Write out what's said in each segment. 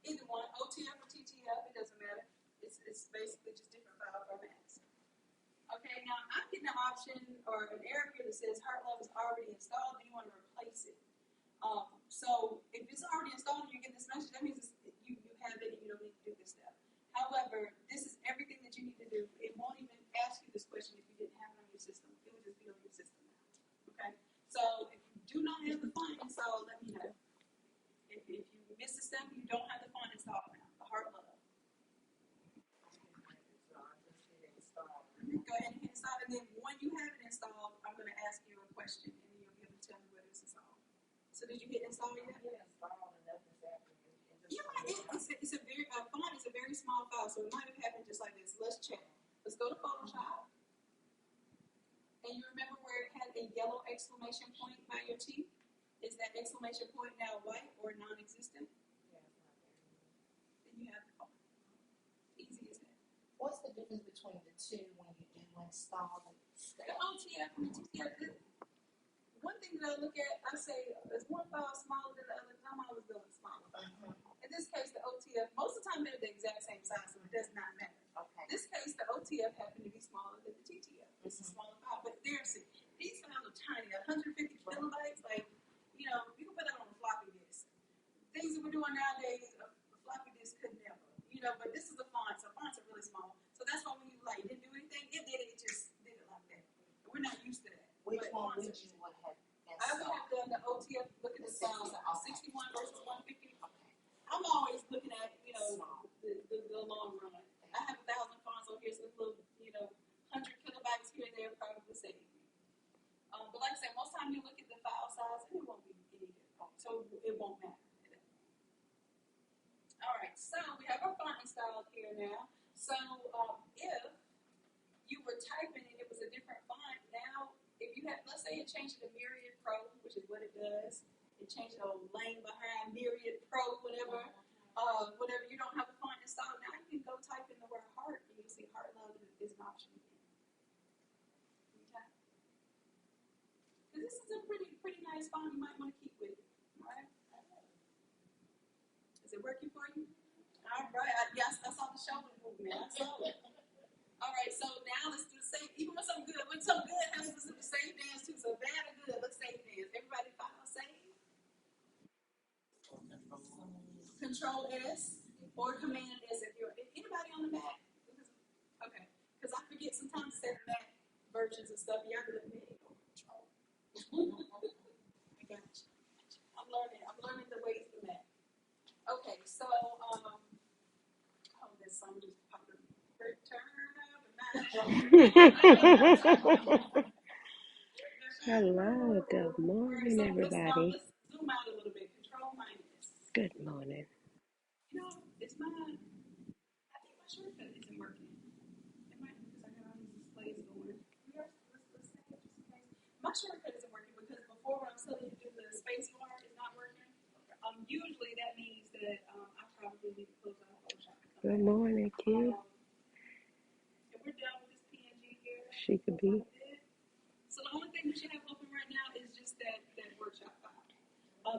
Either one, OTF or TTF, it doesn't matter. It's basically just different file formats. Okay, now I'm getting an option or an error here that says HeartLove is already installed. Do you want to replace it? So if it's already installed and you get this message, that means you have it and you don't need to do this step. However, this is everything that you need to do. It won't even ask you this question if you didn't have it on your system. It will just be on your system now. Okay? So if you do not have the font installed, let me know. If you miss a step, you don't have the font installed now. The HeartLove. Go ahead and hit install, and then when you have it installed, I'm going to ask you a question, and then you'll be able to tell me whether it's installed. So did you hit install yet? Yeah, it's a very font is a very small file, so it might have happened just like this. Let's check. Let's go to Photoshop, and you remember where it had a yellow exclamation point by your T? Is that exclamation point now white or non-existent? Yeah, it's not there. Then you have the font. Easy as that. What's the difference between the two when you do install the OTF and the TTF? One thing that I look at, I say, is one file smaller than the other? I'm always going smaller. In this case, the OTF, most of the time they're the exact same size, so it does not matter. Okay. In this case, the OTF happened to be smaller than the TTF. It's a smaller file, but these files are tiny, 150 kilobytes. Like, you know, you can put that on a floppy disk. Things that we're doing nowadays, a floppy disk could never. You know, but this is a font, so fonts are really small. So that's why when you like didn't do anything, it did it. It just did it like that. And we're not used to that. Which one would you would have? I would have done the OTF. Look at the file size, 61 versus 150. Okay. I'm always looking at the long run. I have 1,000 fonts on here, so this little 100 kilobytes here and there probably save me. But like I said, most time you look at the file size, and it won't be any different. So it won't matter. All right, so we have our font installed here now. So if you were typing and it was a different font, now if you have, let's say it changed to Myriad Pro, which is what it does. It changed the lane behind Myriad Pro, whatever you don't have a font installed. Now you can go type in the word heart and you'll see HeartLove is an option again. Okay? Because this is a pretty nice font you might want to keep with you. All right? Is it working for you? All right. Yes, I saw the shoulder movement. I saw it. All right. So now let's do the same. Even with some good, let's do the same dance too. So bad or good, let's save dance. Everybody file save. Control S or Command S if you're anybody on the Mac. Okay. Because I forget sometimes to set Mac versions and stuff. Y'all good at me. I got you. I'm learning the ways of the Mac. Okay, so this song just popped up. Hello, good morning, everybody. Let's zoom out a little bit. Control minus. Good morning. You know, it's I think my shortcut isn't working. It might be because I got all these displays going. Let's say it just in case. My shortcut isn't working because before when I was telling you to do the space bar, it's not working. Usually that means that I probably need to close out Photoshop. Good morning, Q. And we're done with this PNG here. She could be. So the only thing that you have open right now is just that workshop file.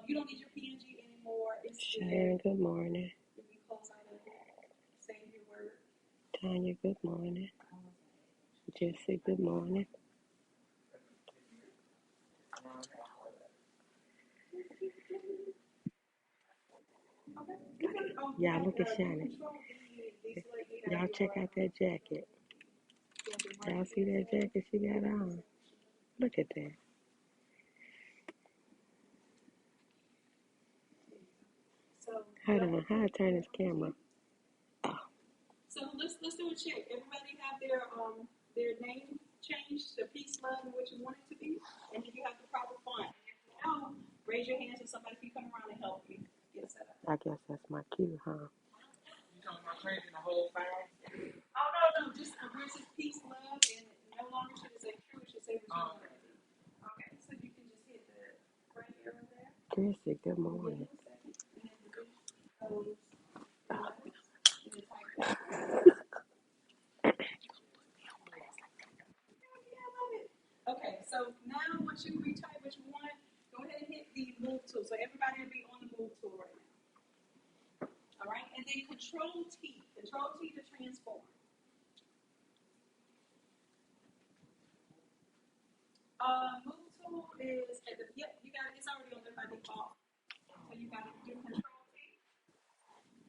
You don't need your PNG anymore. It's Sharon, good morning. If you close out of it, save your word. Tanya, good morning. Jesse, good morning. Y'all look at Shanon. Y'all check out that jacket. Y'all see that jacket she got on? Look at that. Hold on, how I turn this camera? Oh. So let's do a check. Everybody have their name changed to Peace, Love, and what you want it to be, and then you have the proper font. If you know, raise your hands so somebody can come around and help you get set up. I guess that's my cue, huh? You talking about changing the whole file? Oh no, just where it says Peace, Love, and no longer should it say true, it should say return. Okay, so you can just hit the right arrow there. Chrissy, good morning. Okay, so now once you retype what you want, go ahead and hit the move tool. So everybody will be on the move tool right now. All right, and then Control T to transform. Move tool is at the, yep, you got it, it's already on there by default. So you got to do Control T.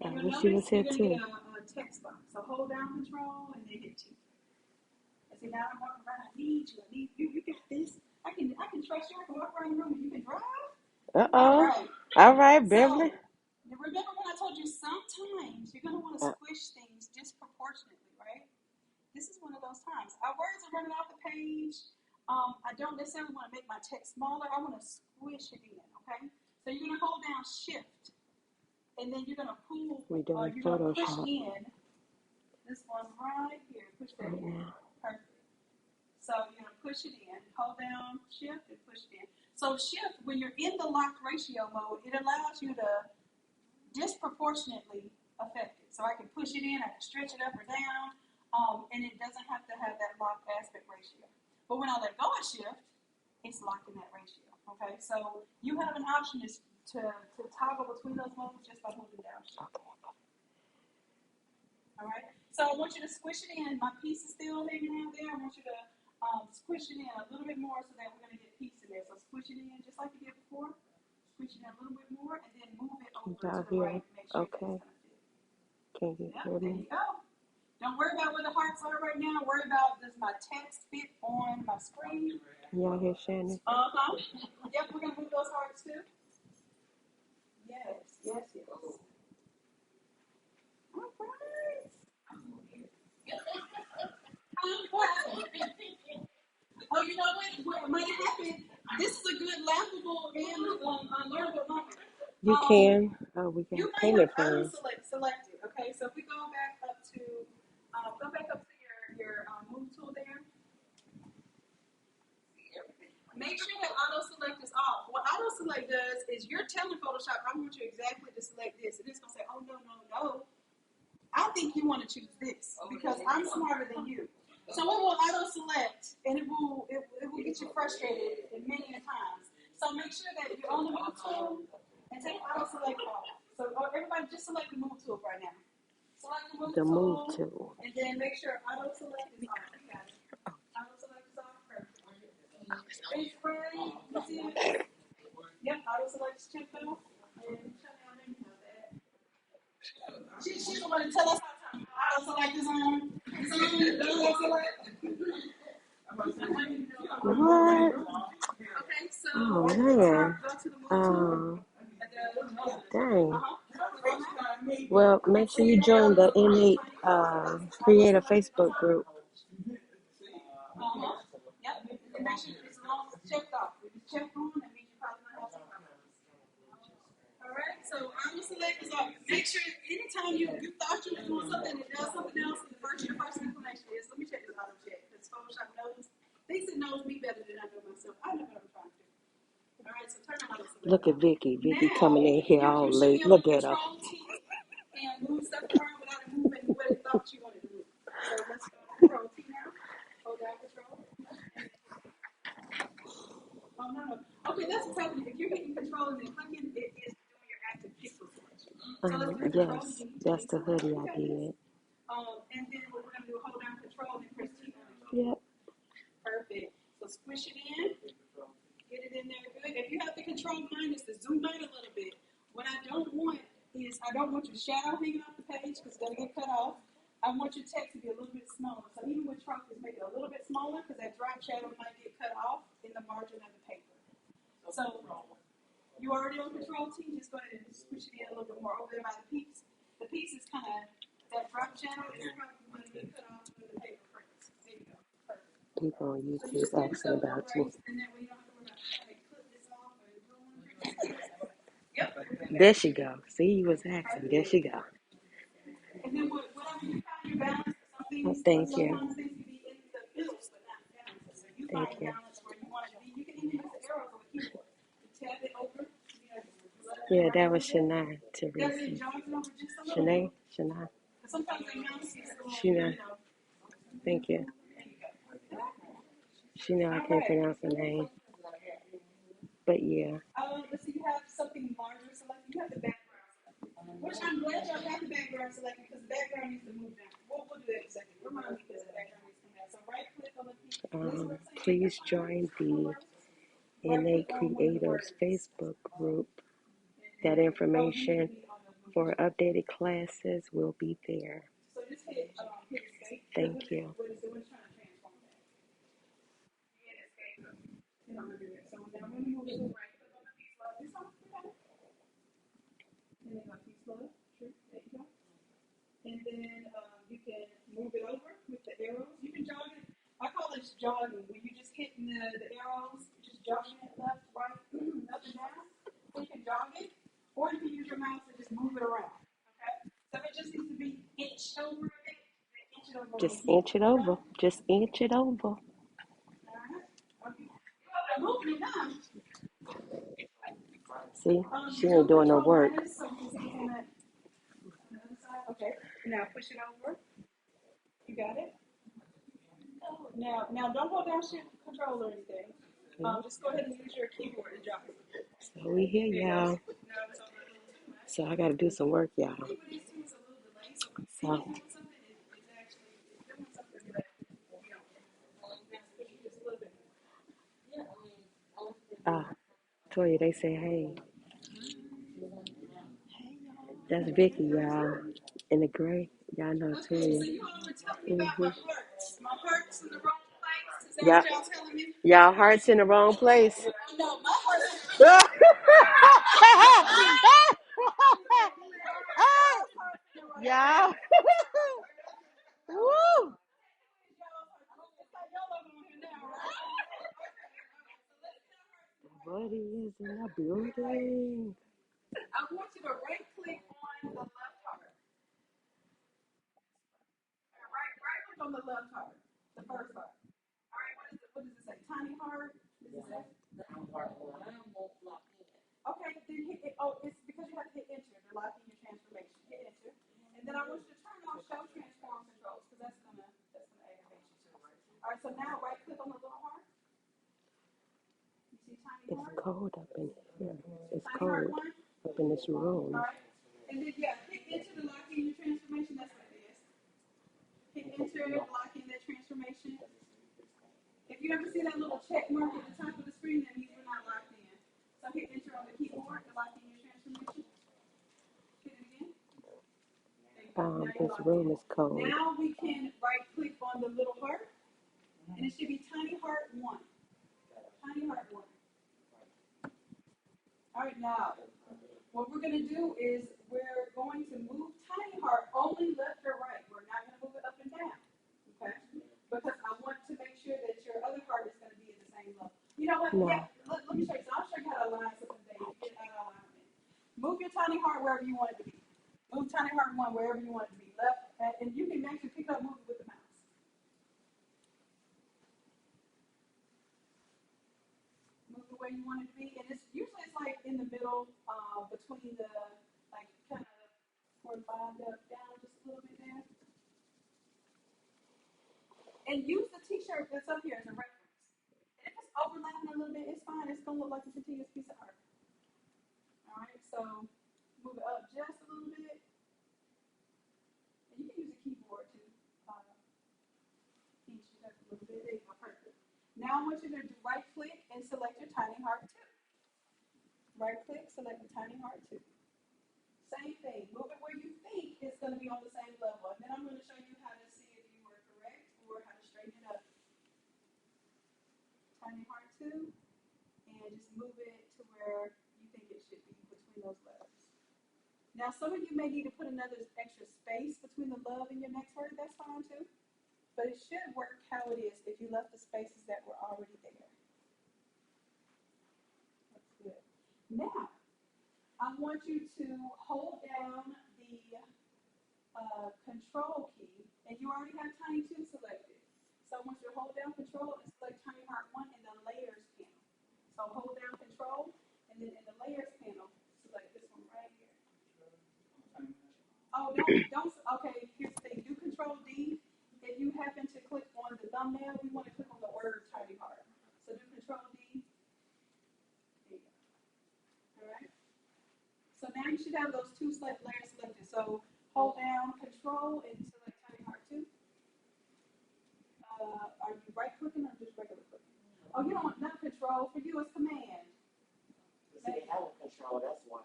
And I you'll wish you was notice here you're going to too. get a text box. So hold down Control and then hit T. I say, now I'm walking around, I need you, you got this. I can trust you, I can walk around the room and you can drive. All right, Beverly. So, remember when I told you sometimes you're going to want to squish things disproportionately, right? This is one of those times. Our words are running off the page. I don't necessarily want to make my text smaller. I want to squish it in, okay? So you're going to hold down Shift, and then you're going to pull, you're going to push in this one right here. Push that in. Perfect. So you're going to push it in. Hold down Shift and push it in. So Shift, when you're in the locked ratio mode, it allows you to disproportionately affect it. So I can push it in, I can stretch it up or down, and it doesn't have to have that locked aspect ratio. But when I let go of Shift, it's locked in that ratio. Okay, so you have an option to toggle between those modes just by holding down Shift. All right, so I want you to squish it in. My piece is still hanging out there. I want you to squish it in a little bit more so that we're going to get peace in there. So squish it in just like you did before. Squish it in a little bit more, and then move it over to the right. Make sure okay. Can you hear me? There you go. Don't worry about where the hearts are right now. Worry about, does my text fit on my screen? Y'all hear Shannon? Yep, we're going to move those hearts too. Yes. All right. Oh, you know what might happen? This is a good laughable and learnable moment. You can. Oh, we got payment plans. Selected. Okay, so if we go back up to your move tool there. Make sure that auto select is off. What auto select does is you're telling Photoshop, I want you exactly to select this, and it's gonna say, oh no. I think you want to choose this because I'm smarter than you. So it will auto select, and it will get you frustrated many times. So make sure that you're on the move tool and take auto select off. So everybody just select the move tool right now. Select the move tool, and then make sure auto select is off. You got it. Auto select is off. Perfect. Face spray, you see it? Yep, auto select is checked off. And Shanon, you know that. She's the one to tell us how to auto select is on. It's on. Auto select. What? Okay, so Oh man. go to the move tool. Dang. Well, make sure you join the Innate Creator Facebook group. Yep, and make sure it's all checked off. If it's checked on, that means you probably not have some problems. All right, so auto select is off. Make sure anytime you thought you were doing something and it does something else, your first inclination is, let me check this auto check, because Photoshop thinks it knows me better than I know myself. I know what I'm trying to do. All right, so turn on auto select. Look at Vicky. Vicky coming in here all late. Look at her. And move stuff around without it moving what it thought you wanted to move. So let's go Control T now. Hold down Control. Oh no. Okay, that's what's happening. If you're hitting Control and then clicking, it is doing your active pixel selection. So let's do Control. Yes, that's the hoodie I did. And then what we're gonna do, hold down Control and press T. Yep. Perfect. So squish it in. Get it in there good. If you have the Control minus to zoom out a little bit, what I don't want is I don't want your shadow hanging off the page because it's going to get cut off. I want your text to be a little bit smaller. So even with trunk, just make it a little bit smaller because that drop shadow might get cut off in the margin of the paper. So you already on Control T, just go ahead and switch it in a little bit more over there by the piece. The piece is kind of, that drop shadow is probably going to get cut off with the paper prints. There you go. Perfect. People on YouTube asking about you. And that way you don't have to worry about trying to clip this off or doing one. Yep. There she go. See, you was asking. There she go. And then whatever you find your balance, Well, thank you. sometimes things can be in the middle, but not balance. So you find balance where you want it to be. You can even use the arrows on the keyboard. You tab it over. Yeah, that was Shanon, Teresa. Shanae? Shanon. Sometimes they mouse Shanon. Thank you. She know I can't pronounce her name. But yeah. Let's see, you have something larger selected. You have the background selected. Which I'm glad y'all got please join the Innate Creators Facebook group. That information for updated classes will be there. Thank you. And then you can move it over with the arrows. You can jog it. I call this jogging. When you just hitting the arrows, just jogging it left, right, up and down. So you can jog it, or you can use your mouse and just move it around. Okay? So it just needs to be inched over a bit. Inch it over. Just inch it over. Just inch it over. All right. Okay. I'm moving it now. See, she ain't doing no work. Okay. Now push it over. You got it? Now don't hold down shift control or anything. Just go ahead and use your keyboard to jog it. So we here, y'all. So I gotta do some work, y'all. So Toya, they say hey. That's Vicky, y'all. In the gray. Y'all know Toya. So you all were telling me about my hearts. My heart's in the wrong place. Is that Yeah. what y'all telling me? Y'all heart's in the wrong place. No, my heart's Y'all. Woo! Buddy is in the building. I want you to right click on the left heart. Right click on the left heart. The first heart. All right, what does it say? Tiny heart? What does it say? Okay, then hit it. Oh, it's because you have to hit enter to lock in your transformation. Hit enter. And then I want you to turn on show transform controls because that's gonna aggravate you too. All right, so now right click on the little heart. You see tiny heart? It's cold up in here. It's Tiny cold heart one. up in this room. All right. And then hit enter to lock in your transformation. That's what it is. Hit enter to lock in that transformation. If you ever see that little check mark at the top of the screen, that means we're not locked in. So hit enter on the keyboard to lock in your transformation. Hit it again. This room is cold. Now we can right click on the little heart, and it should be tiny heart 1. Tiny heart 1. All right, now what we're going to do is we're going to move tiny heart only left or right. We're not going to move it up and down, okay? Because I want to make sure that your other heart is going to be at the same level. You know what? No. Yeah, let me show you. So I'll show you how to align some things. Get out of alignment. Move your tiny heart wherever you want it to be. Move tiny heart 1 wherever you want it to be. Left, and you can actually pick up move it with the mouse. Move the way you want it to be, and it's usually like in the middle, between the like kind of where it lined up down just a little bit there. And use the T-shirt that's up here as a reference. And if it's overlapping a little bit, it's fine. It's gonna look like a continuous piece of art. All right, so move it up just a little bit, and you can use a keyboard to inch it up a little bit. There you go, perfect. Now I want you to right click and select your tiny heart 2. Right click, select the tiny heart 2. Same thing. Move it where you think it's going to be on the same level. And then I'm going to show you how to see if you were correct or how to straighten it up. Tiny heart 2. And just move it to where you think it should be between those letters. Now, some of you may need to put another extra space between the love and your next word. That's fine too. But it should work how it is if you left the spaces that were already there. That's good. Now, I want you to hold down the control key, and you already have tiny 2 selected. So I want you to hold down control and select tiny heart 1 in the layers panel. So hold down control, and then in the layers panel, select this one right here. Oh, don't, okay, here's the thing, do control D. If you happen to click on the thumbnail, we want to click on the word tiny heart. So do control D. There you go. All right. So now you should have those 2 layers selected. So hold down control and select tiny heart 2. Are you right clicking or just regular clicking? Oh, you don't, not control. For you, it's command. See, I have control, that's why.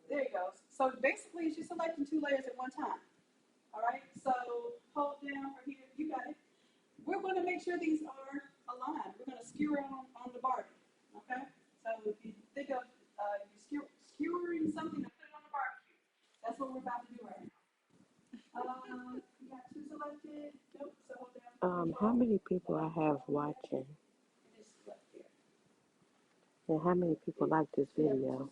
There you go. So basically, it's just selecting 2 layers at one time. All right. So hold down for here. You got it. We're going to make sure these are aligned. We're going to skewer on the barbie. Okay. So if you think of you skewering something to put it on the barbecue, that's what we're about to do right now. You got 2 selected. Nope. So hold down. How many people I have watching, Just select here. and how many people like this video?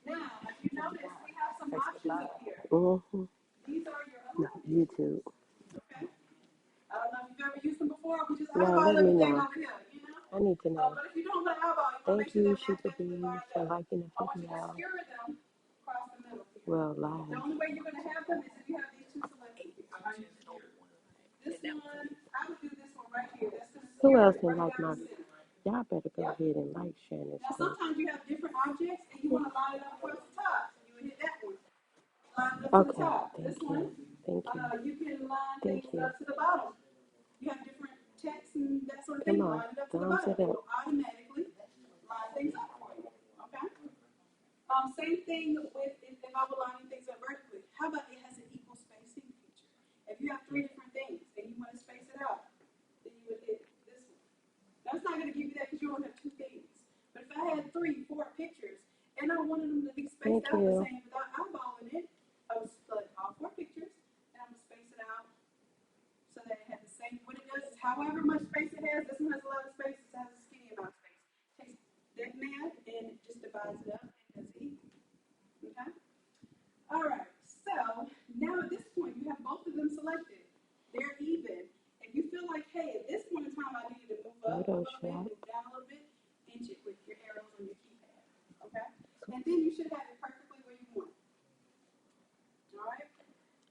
Now, if you notice, we have some options up here. Mm-hmm. These are your No, other YouTube. okay? I don't know if you've ever used them before. We just No, eyeball let me everything know. over here, you know? I need to know. But if you don't want to eyeball, you want to make Thank sure you, they're Sugar perfectly Bee, lined for up. liking the I want you to video. skewer them across the middle here. Well, The live. only way you're going to have them is if you have these 2 selected. This one, I would do this one right here. That's going to Who skewer else it didn't right like down my? the center. Y'all better go ahead and like Shannon's Now, stuff. sometimes you have different objects and you want to line it up across the top. You would hit that one. Line it up to the Okay, top. thank This you. one, Thank you. you can line Thank things you. up to the bottom. You have different text and that sort of Come thing. on, Line it up to the thumbs bottom. it It up. will automatically line things up for you. Okay? Same thing with if I were lining things up vertically. How about it has an equal spacing feature? If you have 3 different things and you want to space it out, then you would hit this one. Now, it's not going to give you that because you only have 2 things. But if I had 3, 4 pictures and I wanted them to be spaced out the same without eyeballing it, I would select all 4 pictures and I'm going to space it out so that it has the same. What it does is however much space it has, this one has a lot of space, this has a skinny amount of space. Takes that math and it just divides it up and does it equal. Okay? All right. So now at this point you have both of them selected. They're even. If you feel like, hey, at this point in time I needed to move up a little bit, move down a little bit, inch it with your arrows on your keypad. Okay? And then you should have it perfectly where you want it. All right?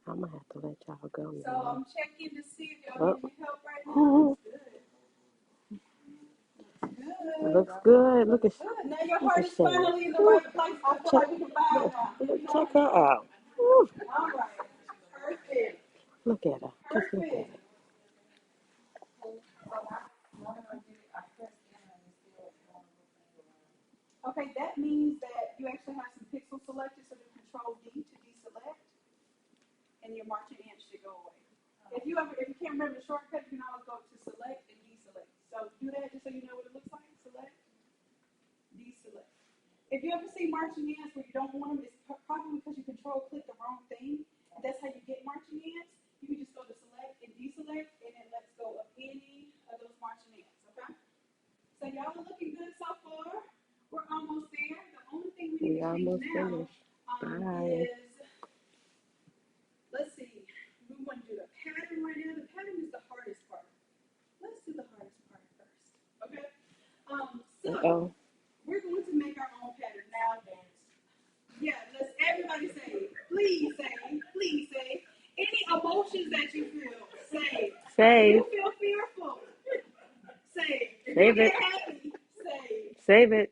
I'm gonna have to let y'all go So now. I'm checking to see if y'all need any help right now. Good. Looks good. Look at Good. Now your heart is Shannon. finally in the right place. I feel like we can bow now. Check her out. Woo. All right. Perfect. Look at her. Just look at her. Okay, that means that you actually have some pixels selected, so do Control D to deselect, and your marching ants should go away. If you can't remember the shortcut, you can always go to select and deselect. So do that just so you know what it looks like. Select, deselect. If you ever see marching ants where you don't want them, it's probably because you control click the wrong thing. And that's how you get marching ants. You can just go to select and deselect, and it lets go of any of those marching ants. Okay. So y'all are looking good so far. We're almost there. The only thing we need to change now is, let's see, we want to do the pattern right now. The pattern is the hardest part. Let's do the hardest part first. Okay? So we're going to make our own pattern now. Yeah, let's everybody say, please say, any emotions that you feel, say. Save. You feel fearful, say. If Save you it. get happy, say. Save it.